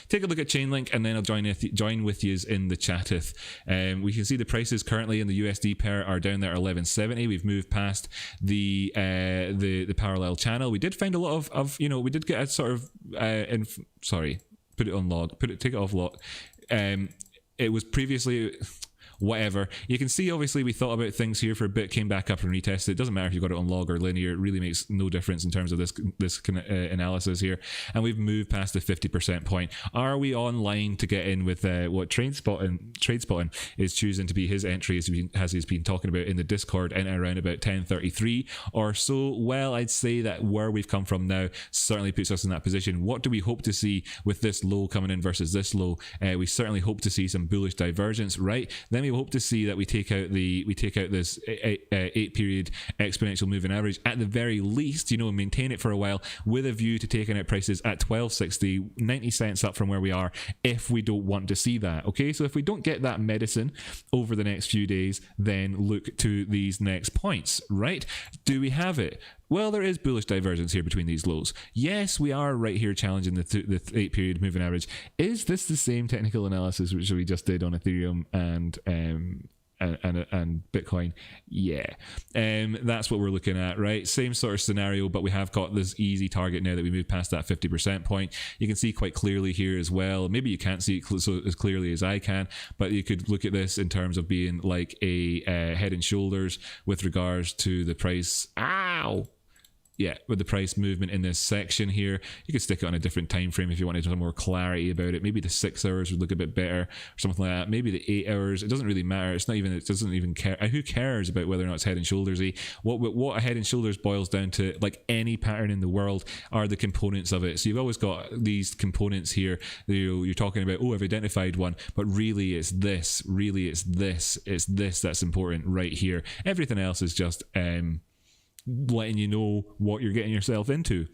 take a look at Chainlink, and then I'll join with you in the chateth. We can see the prices currently in the USD pair are down there at 1170. We've moved past the parallel channel. We did find a lot of we did get a sort of sorry, put it on log, take it off log. It was previously whatever. You can see obviously we thought about things here for a bit, came back up and retested. It doesn't matter if you got it on log or linear, it really makes no difference in terms of this analysis here. And we've moved past the 50% point. Are we online to get in with what TradeSpotting is choosing to be his entry, as he's been talking about in the Discord, in around about 1033 or so? Well, I'd say that where we've come from now certainly puts us in that position. What do we hope to see with this low coming in versus this low? We certainly hope to see some bullish divergence, right? Then we hope to see that we take out this 8 period exponential moving average at the very least, maintain it for a while with a view to taking out prices at 1260, 90 cents up from where we are, if we don't want to see that. Okay, so if we don't get that medicine over the next few days, then look to these next points, right? Do we have it? Well, there is bullish divergence here between these lows. Yes, we are right here challenging the 8 period moving average. Is this the same technical analysis which we just did on Ethereum and Bitcoin? Yeah, that's what we're looking at, right? Same sort of scenario, but we have got this easy target now that we moved past that 50% point. You can see quite clearly here as well. Maybe you can't see it so as clearly as I can, but you could look at this in terms of being like a head and shoulders with regards to the price. Ow! Yeah, with the price movement in this section here. You could stick it on a different time frame if you wanted to have more clarity about it. Maybe the 6 hours would look a bit better or something like that. Maybe the 8 hours. It doesn't really matter. It doesn't even care. Who cares about whether or not it's head and shoulders-y? What a head and shoulders boils down to, like any pattern in the world, are the components of it. So you've always got these components here. You're talking about, oh, I've identified one, but really it's this. Really it's this. It's this that's important right here. Everything else is just letting you know what you're getting yourself into.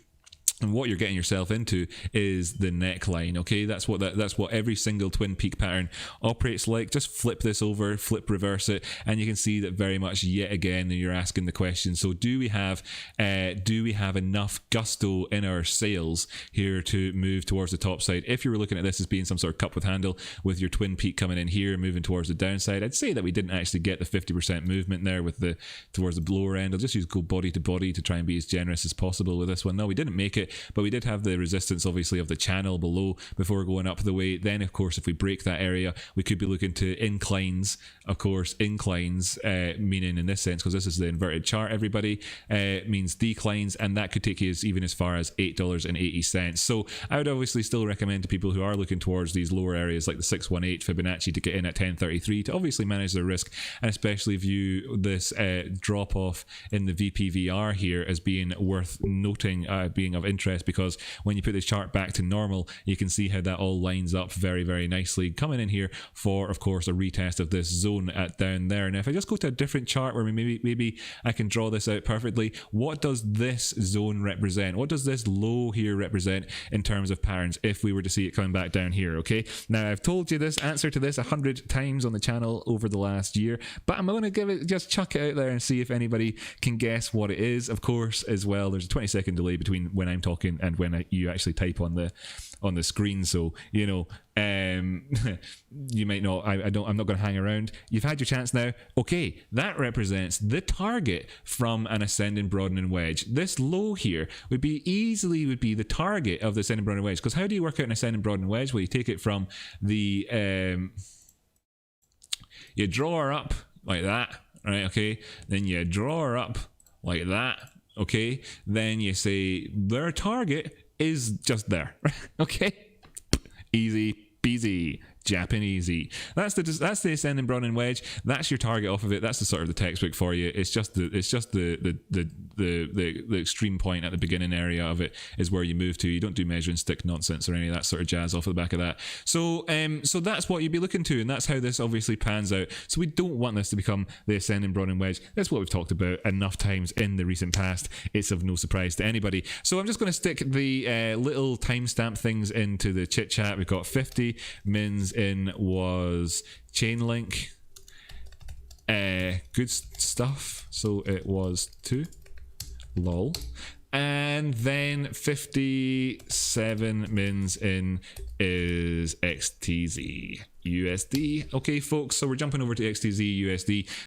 And what you're getting yourself into is the neckline, okay? That's what every single twin peak pattern operates like. Just flip this over, reverse it, and you can see that very much yet again you're asking the question. So do we have enough gusto in our sails here to move towards the top side? If you were looking at this as being some sort of cup with handle with your twin peak coming in here, moving towards the downside, I'd say that we didn't actually get the 50% movement there with towards the lower end. I'll just use go body to body to try and be as generous as possible with this one. No, we didn't make it, but we did have the resistance obviously of the channel below before going up the way. Then of course if we break that area, we could be looking to inclines, of course. Inclines meaning in this sense, because this is the inverted chart, everybody, means declines, and that could take you even as far as $8.80. So I would obviously still recommend to people who are looking towards these lower areas like the 618 Fibonacci to get in at 1033 to obviously manage their risk, and especially view this drop off in the VPVR here as being worth noting, being of interest, because when you put this chart back to normal, you can see how that all lines up very, very nicely, coming in here for, of course, a retest of this zone at down there. Now if I just go to a different chart where maybe I can draw this out perfectly, what does this zone represent? What does this low here represent in terms of patterns if we were to see it coming back down here? Okay, now I've told you this answer to this 100 times on the channel over the last year, but I'm going to just chuck it out there and see if anybody can guess what it is. Of course, as well, there's a 20-second delay between when I'm talking and when you actually type on the screen, so you might not. I'm not going to hang around. You've had your chance now. Okay, that represents the target from an ascending broadening wedge. This low here would be the target of the ascending broadening wedge, because how do you work out an ascending broadening wedge? Well, you take it from the you draw her up like that, right? Okay, then you draw her up like that. Okay, then you say their target is just there. Okay, easy peasy, Japanesey. That's the ascending broadening wedge. That's your target off of it. That's the sort of the textbook for you. It's just the extreme point at the beginning area of it is where you move to. You don't do measuring stick nonsense or any of that sort of jazz off of the back of that. So that's what you'd be looking to, and that's how this obviously pans out. So we don't want this to become the ascending broadening wedge. That's what we've talked about enough times in the recent past. It's of no surprise to anybody. So I'm just going to stick the little timestamp things into the chit chat. We've got 50 mins in was Chainlink. Good stuff. So it was 2. Lol. And then 57 mins in is XTZ USD. Okay, folks, so we're jumping over to XTZ USD.